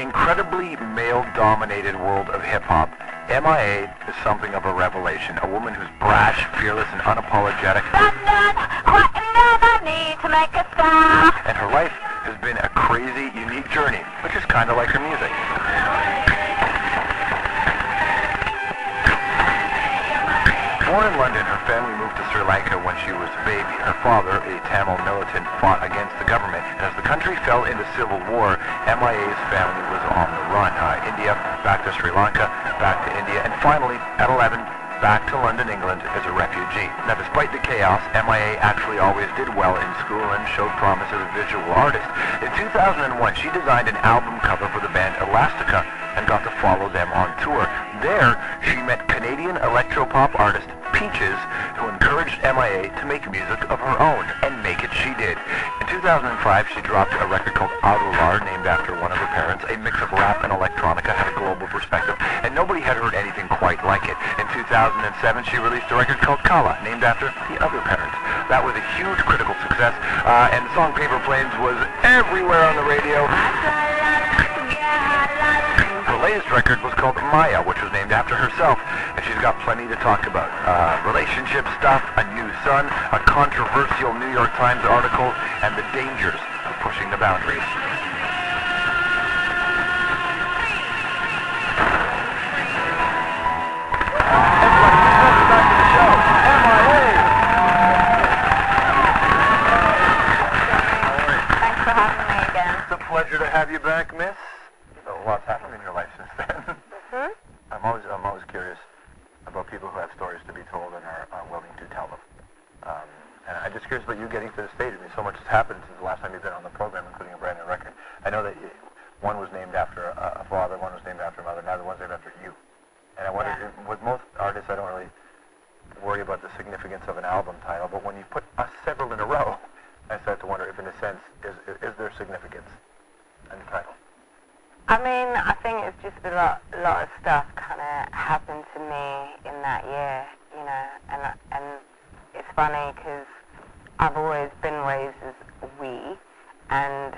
incredibly male-dominated world of hip-hop, MIA is something of a revelation. A woman who's brash, fearless, and unapologetic. And her life has been a crazy, unique journey, which is kind of like her music. Born in London, her family moved to Sri Lanka when she was a baby. Her father, a Tamil militant, fought against the government, and as the country fell into civil war, MIA's family was on the run. India, back to Sri Lanka, back to India, and finally, at 11, back to London, England, as a refugee. Now, despite the chaos, MIA actually always did well in school and showed promise as a visual artist. In 2001, she designed an album cover for the band Elastica and got to follow them on tour. There, she met Canadian electropop artist Peaches, who encouraged MIA to make music of her own, and make it she did. In 2005, she dropped a record called Adular, named after one of her parents. A mix of rap and electronica, had a global perspective, and nobody had heard anything quite like it. In 2007, she released a record called Kala, named after the other parents. That was a huge critical success, and the song Paper Planes was everywhere on the radio. Her latest record was called Maya, which was named after herself, and she's got plenty to talk about. Relationship stuff, a new son, a controversial New York Times article, and the dangers of pushing the boundaries. Thanks for having me again. It's a pleasure to have you back, miss. A lot's happened in your life since then. I'm always curious about people who have stories to be told and are willing to tell them. And I'm just curious about you getting to the stage. I mean, so much has happened since the last time you've been on the program, including a brand new record. I know that one was named after a father, one was named after a mother, now the one's named after you. And I wonder, with most artists, I don't really worry about the significance of an album title, but when you put several in a row, I start to wonder if, in a sense, is there significance in the title? I mean, I think it's just a lot of stuff kind of happened to me in that year, you know, and it's funny because I've always been raised as we, and,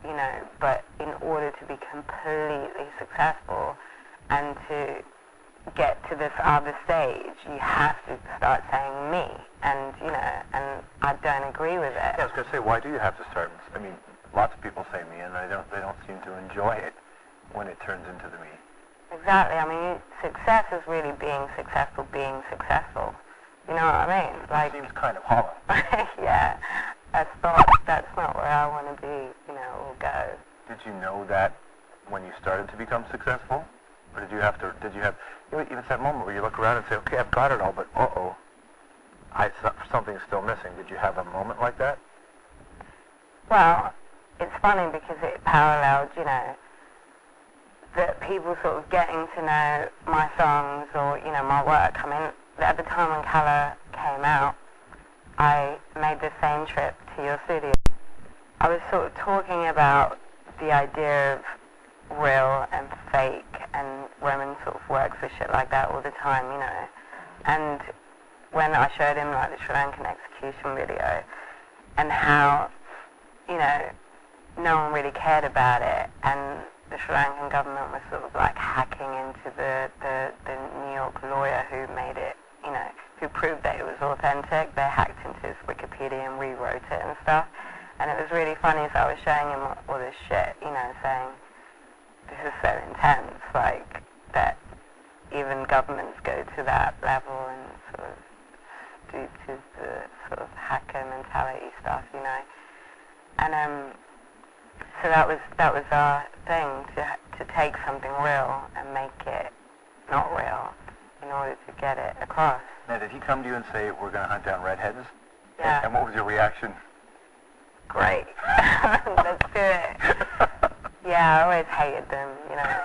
you know, but in order to be completely successful and to get to this other stage, you have to start saying me, and, you know, and I don't agree with it. Yeah, I was going to say, why do you have to start? I mean, lots of people say me, and they don't seem to enjoy it when it turns into the me. Exactly. I mean, success is really being successful. You know what I mean? Like, it seems kind of hollow. Yeah, that's not where I want to be, you know, or go. Did you know that when you started to become successful? Or did you have, you know, even that moment where you look around and say, okay, I've got it all, but something's still missing. Did you have a moment like that? Well, it's funny because it paralleled, you know, that people sort of getting to know my songs or, you know, my work. I mean, at the time when Colour came out, I made the same trip to your studio. I was sort of talking about the idea of real and fake, and women sort of work for shit like that all the time, you know. And when I showed him, like, the Sri Lankan execution video, and how, you know, no one really cared about it, and the Sri Lankan government was sort of like hacking into the New York lawyer who made it, you know, who proved that it was authentic. They hacked into his Wikipedia and rewrote it and stuff. And it was really funny, so I was showing him all this shit, you know, saying, this is so intense, like, that even governments go to that level and sort of do to the sort of hacker mentality stuff, you know. And so that was our thing, to take something real and make it not real in order to get it across. Now, did he come to you and say, we're going to hunt down redheads? Yeah. And what was your reaction? Great. Let's do it. Yeah, I always hated them, you know.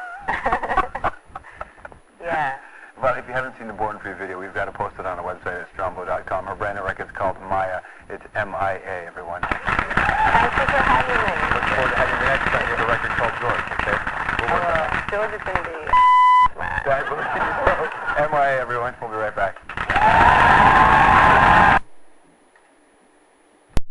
Yeah. Well, if you haven't seen the Born Free video, we've got to post it on our website at strombo.com. Her brand new record's called Maya. It's M-I-A, everyone. Thank you for having me. Look forward to having you next time. You have a record called George, okay? George is going to be... I believe so. M-I-A, everyone. We'll be right back.